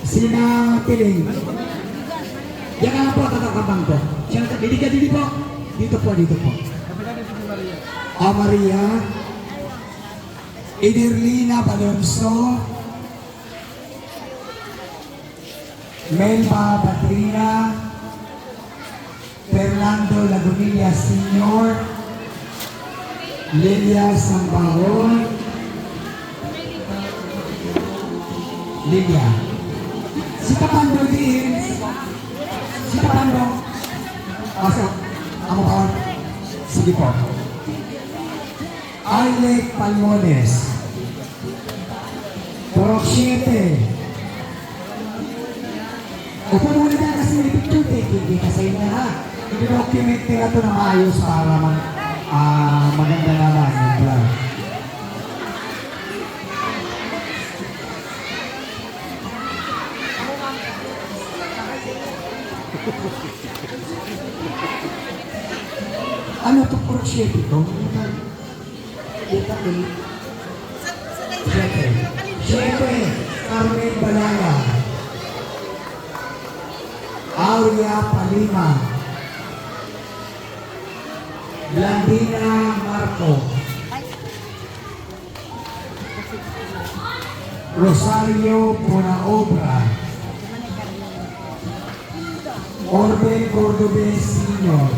Sina Piling. Yan ka na po, kakakabang ko. Dili po. Dito po. Maria. Idirlina Balonso. Melba Patrina. Fernando Lagunilla Sr. Lilia Sambaon. Lilia. Si Tapando din. Si Tapando. Ako ba? Sige po. Arlec Palmones. Purok 7. Upo muna dyan kasi may picture taking kita sa inyo ha. I-document nila ito na maayos para maganda naman yung vlog. Ano ito Purok 7 ito? Siyempre, Carmen Balala, Aurea Palima, Blandina Marco, Rosario Punaobra, Orben Cordobes Sr.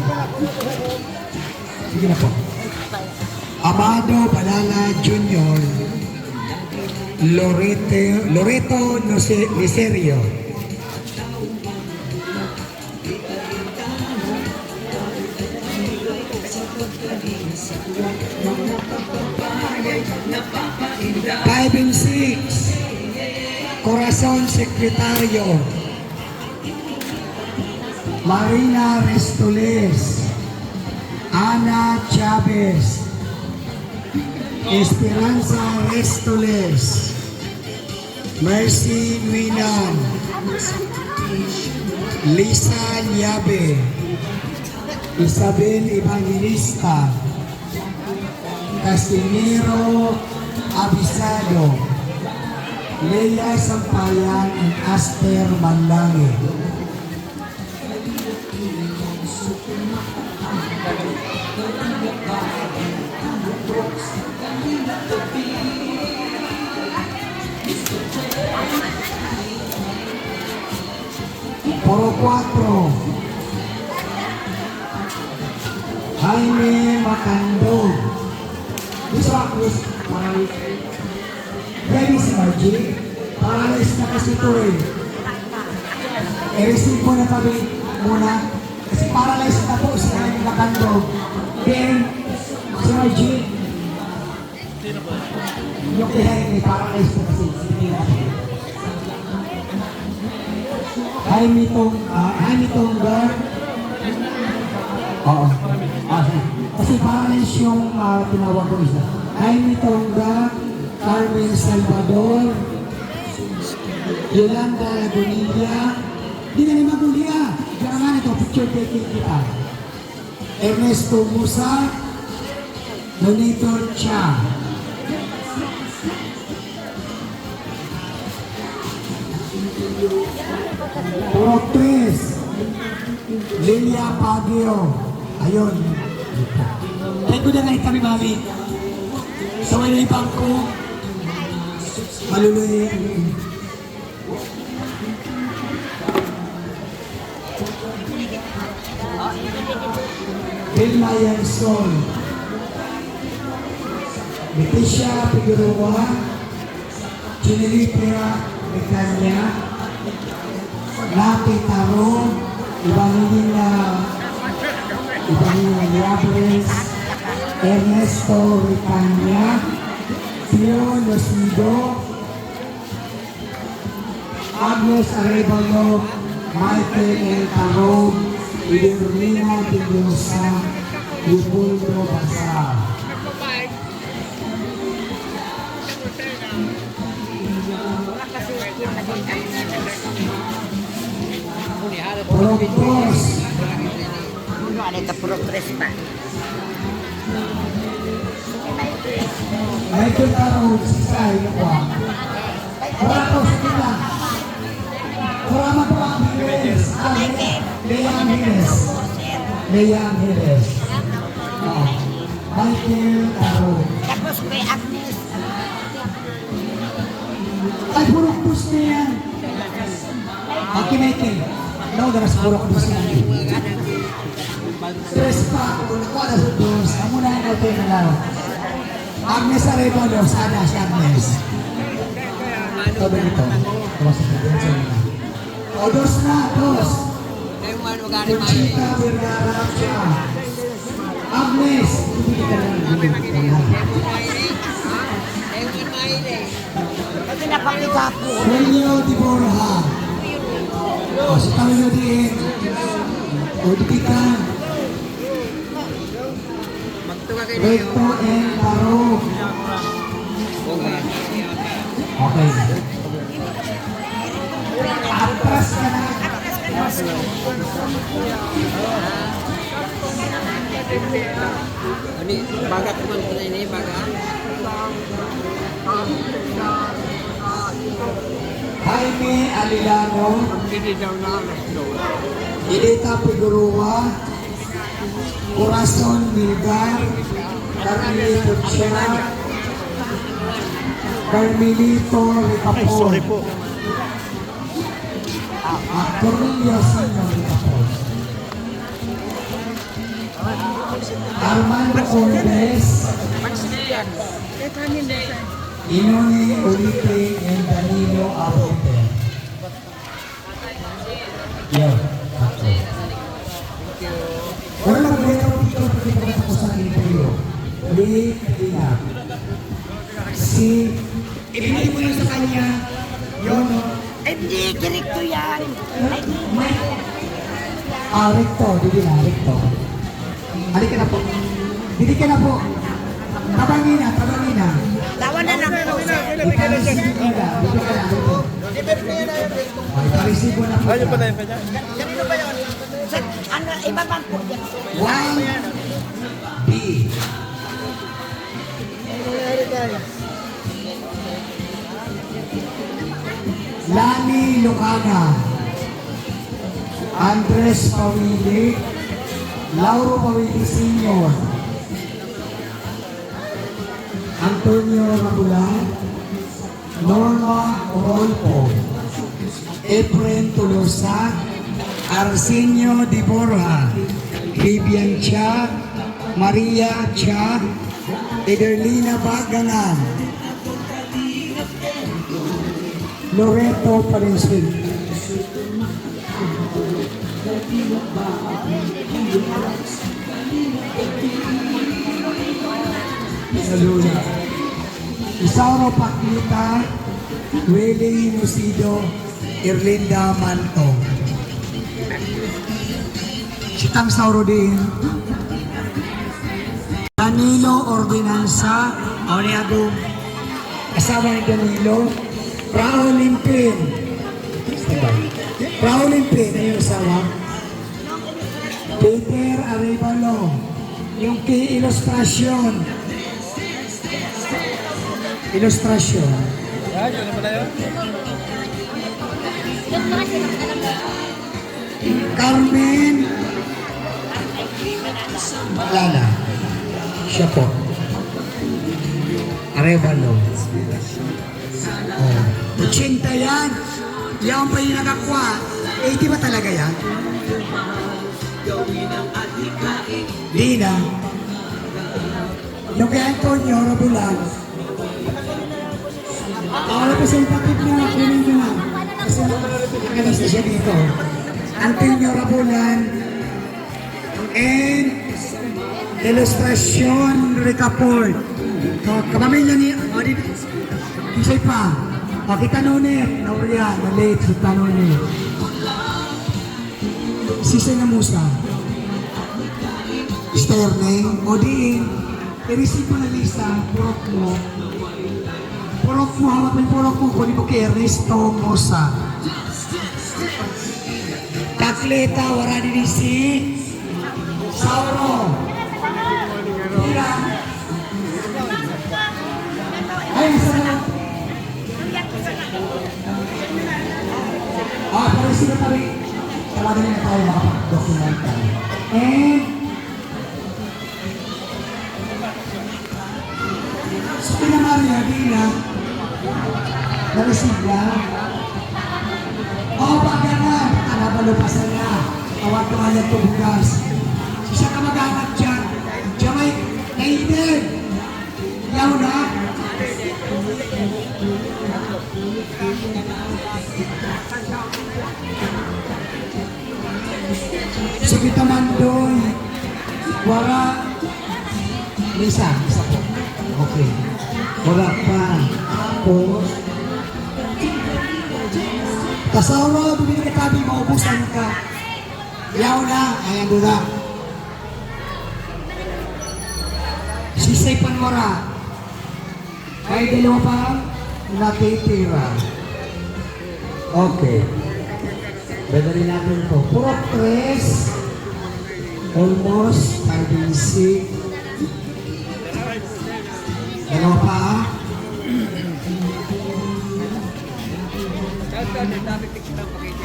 Sige na po. Amado Balala Jr., Loreto Niserio, Five and Six, Corazon Secretario, Marina Restoles, Ana Chavez, Esperanza Restoles, Mercy Nuinan, Lisa Liabe, Isabel Evangelista, Casimiro Abisado, Leia Sampayan, and Aster Manlangi. Puro 4. Jaime Macando. Gusto ako ready si Margie. Paralyzed na kasi ito eh. I-receive mo na kami muna. Kasi paralyzed na po si Jaime Macando. Then, si Margie. Yung kay Jaime, paralyzed na kasi. Jaime Tonga. Oo. Kasi paralyzed yung tinawag ko isa. Jaime Tonga, Carmen Salvador, Yolanda Lagunilla, di na ni Magulia. Diyan nga ito, picture taking kita. Ernesto Musa, Donator Cha. Purok 3, Lilia Pagio. Ayun. Thank you na nga kami, mami. Sa may bangko, maluluwi. Vilma Yansol, Leticia Figueroa, Chinilipia Mecania, Nati Taro, Ivanilina Liabres, Ernesto Ricania, Pio Losido, Agnes Arevalo, Michael El Taro, Iderlina Pigulosa, Leopoldo Basar. Purok 2. Michael Taro, Sisay, Nakwa. Wala po sa kita. Wala po ang Hiles. Lea Hiles. Lea Hiles. Michael Taro. Tapos kay Agnes. Ay, purok bus na yan. Okay, Michael. No, daras purok bus na yan. Tres pa, wala sa dos. Amo na yung hotel na lang. Agnes Arevalo, sana si Agnes. Ito ba ito? O, dos na, dos. Conchita Vergara siya. Agnes, hindi ka lang. Julio Di Borja. O, si Tawilo din. O, dipikan. Recto and Paro. Okay. Atras ka na. Jaime Alilano. Ilita Figueroa. Corazon Milgar. Carmelito Chia. Carmelito Ay, sorry Recapol. po. Cornelio Sino Recapol. Armando Cordes. Inone Ulipe and Danilo Aponte. Yo. Wala lang dito dito pagkakita ko sa interview. Ulit kanina. Si ibigay mo na sa kanya yun. Hindi, direkto yan. May recto, hindi na, recto. Halika na po. Hindi ka na po. Tabangin na, tabangin na. Tawa na lang po. Iparisibo na, dito ka na, dito. Iparisibo na po. Ayun pa na yun pa niya. Ganito ba yun? Ano, iba bang po yan? 1B. Lani Lucana, Andres Pawili, Lauro Pawili Sr., Antonio Rabulan, Norma Orolpo, Efren Tolosa, Arsenio Di Borja, Vivian Chia, Maria Chia, Ederlina Baganan, Loreto Palensin. Saluna. Isauro Pakita, Wele Nusido, Irlinda Manto. Sitang Sauro din. Danilo Ordinanza, Oriago, kasama ni Danilo. Raul Limpin. Raul Limpin, ayun asawa. Peter Arevalo. Yung kay Ilustrasyon. Ilustrasyon. Carmen Lala. Siya po. Arevalo. Oh. 80 yan. Yan pa yung nakakuha. 80 ba talaga yan? Di na. Yung kay Antonio Rabulan. Representative niya, kunin ko na. Kasi nakalista siya dito. Antonio Rabulan and Ilustrasyon Recapol. Kapamilya ni... Kisay pa. Kita nunin. Nauriya. Na-late. Kita nunin. Sisay na Musa. Sterling. O diin. I-receive mo na lista. Purok mo. Purok mo. Hawapin purok mo. Kunin mo kay Ernesto Musa. Kakleta. Warani ni si Sauro. Tira. Ay, sana. Pero sila pa rin, talaga na tayo makapag-documentan. And, sa pinamaria, Dina, na-receive lang. Pagkanan, alabalupasan na. Awag ko nga yung tubugas. Siya ka mag-anak dyan. Jamay, nainid. Yaw na. So kita mandoy, wala, isa po. Okay. Wala pa. Tapos, kasawa, bumili ka tabi, maubusan ka. Yaw na, ayan doon na. Sisay Panmora. Kahit dalawa pa natitira. Okay. Dadali natin ito. Puro 3. Almost 36. Dalawa pa.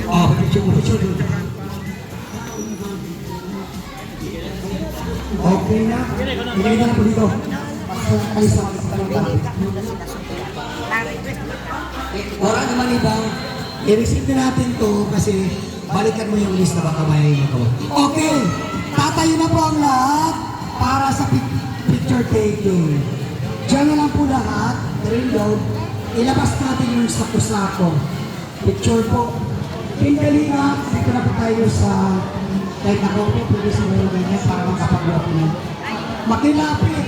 Oh, picture. Okay na. Ilagay na po dito. Alis na wala naman ibang i-receive na natin to kasi balikan mo yung list na baka may magawa. Okay. Tatayo na po ang lahat para sa picture taking. Diyan na lang po lahat. Rindow. Ilabas natin yung sako-sako. Picture po. Pingali na. Dito na po tayo sa kahit ako po, pwede sa mga ganyan para makapag-block na. Makilapit.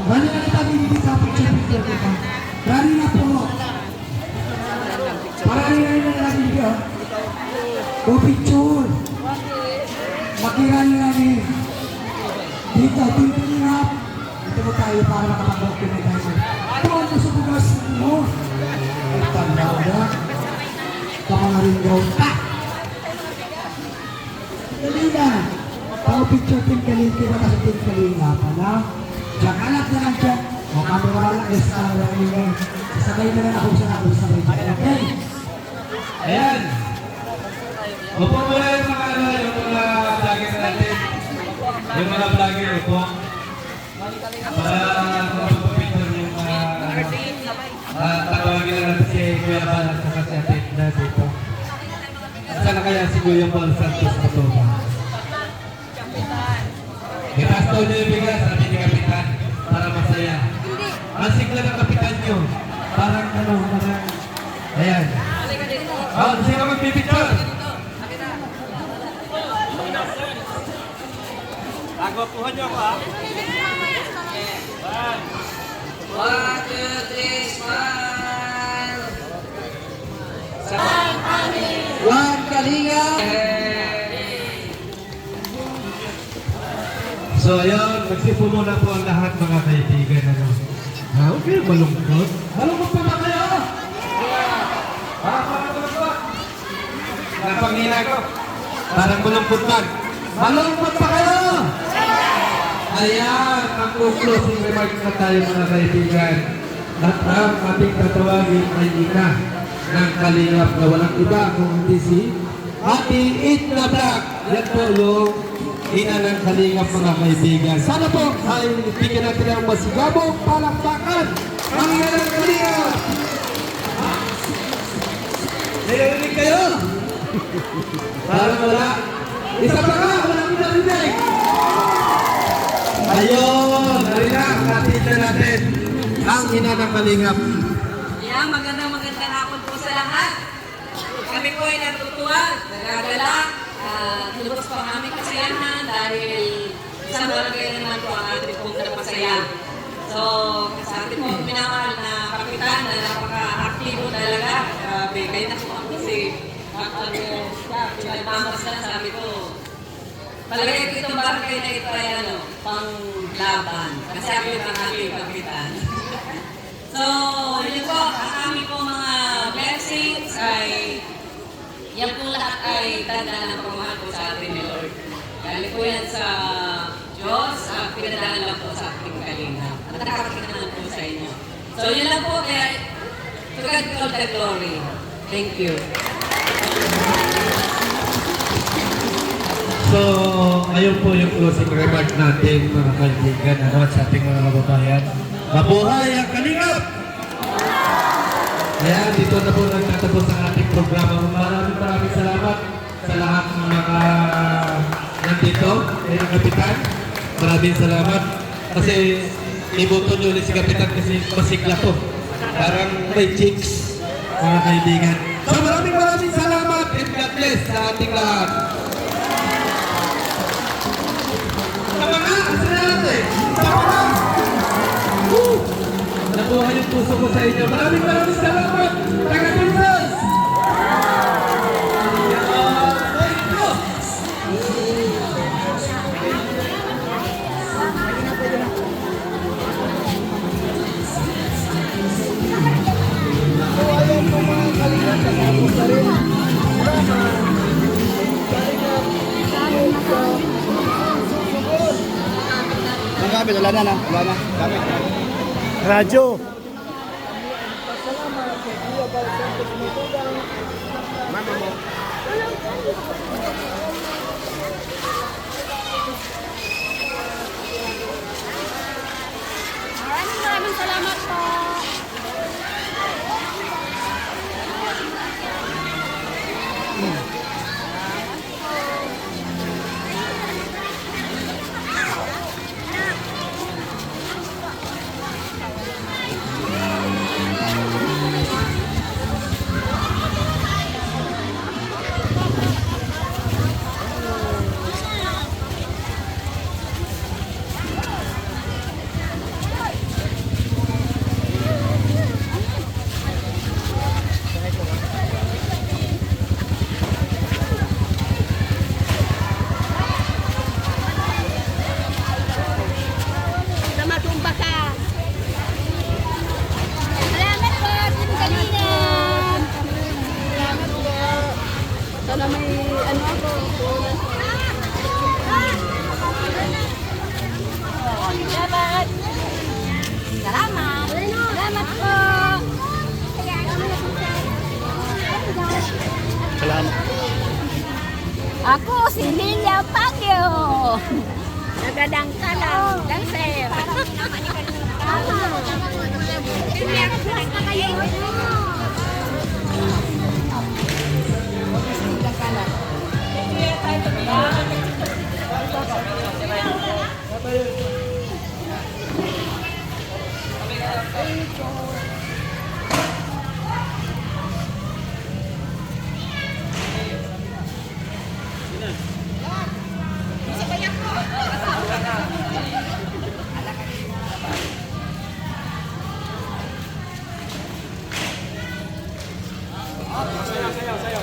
Rani na kita binibig sa picture kita. Rani na po. Parang na natin dito. O picture. Makirani na ni. Dito, pinipilingap. Dito mo tayo para makapag-block na tayo. Ito ang nasubugas mo. Ay, tanda na. Kamangarin daw. Dali na. Pao picture pinkaling kita kasi pinkalinga pa na. Diyan anak na lang dyan. O kami wala is sasabay na lang ako sa sabay. Okay. Ayan. Upo muna yung mga vlogger natin. Yung mga vlogger, upo. Para magpapicture yung tawagin na natin si Kuya Bal at saka si Ate Edna dito. Sana kaya si Kuya Bal Santos Matuba. Itaas daw niyo yung bigas, sabi ni Kapitan, para masaya. Ang sigla ng Kapitan nyo, parang ayan. Sino magpipicture? Agwapuhan niyo ako ha. 1, 2, 3, smile! One Kalinga. So ayun, magsipo muna po ang lahat mga kaibigan. Okay, malungkot. Malungkot pa ba kayo? Malungkot. Napangina ko. Parang malungkot man. Malungkot pa kayo? Ayan, mag-closing remarks na tayo mga kaibigan. At ang ating tatawagin ay ina ng kalingap na walang iba kung hindi si Ate Edna Black. Yan po yung ina ng kalingap mga kaibigan. Sana po ay bigyan natin ng masigabong palakpakan ang ina ng kalingap. Narinig kayo? Parang wala. Isa pa nga, walang narinig. Ayun, narinig, nakita natin ang ina ng kalingap. Yeah, magandang hapon po sa lahat. Kami po ay natutuwa, nagagala, tulubos po ang aming kasiyahan dahil isang barangay naman po ang ating pong napasaya. So, sa ating pong minamahal na kapitan na napaka-aktibo talaga. Grabe, kayo na po ako kasi pinagmamas na sabi ko. Palagay ko itong barangay na ito ay pang laban. Kasi ako yung aming kapitan. So, yun po, ang aming po mga blessings ay yan po lahat ay tanda ng pagmamahal po sa atin ni Lord. Galing po yan sa Diyos at pinadaan lang po sa ating kalinga. At nakakakita naman po sa inyo. So, yun lang po, kaya to God be all the glory. Thank you. So, ayun po yung closing remark natin mga kaibigan sa ating mga kababayan. Mabuhay ang kalingap! Ayan, dito na po nagtatapos ang ating programa. Maraming salamat sa lahat ng mga nandito. Ang Kapitan, maraming salamat. Kasi iboto nyo ulit si Kapitan kasi masigla to. Parang may chicks, mga kaibigan. So maraming salamat and God bless sa ating lahat. Sama na! Asa na natin? Sama na! Nakuha yung puso ko sa inyo. Maraming salamat! Taga-Pintas! Gamit, wala na. Gamit. Radyo. Maraming salamat po. Sana may ano ako. Salamat. Salamat. Salamat po. Salamat. Ako si Lilia Pagyo. Nagadang ka lang. Dancer. Sayaw.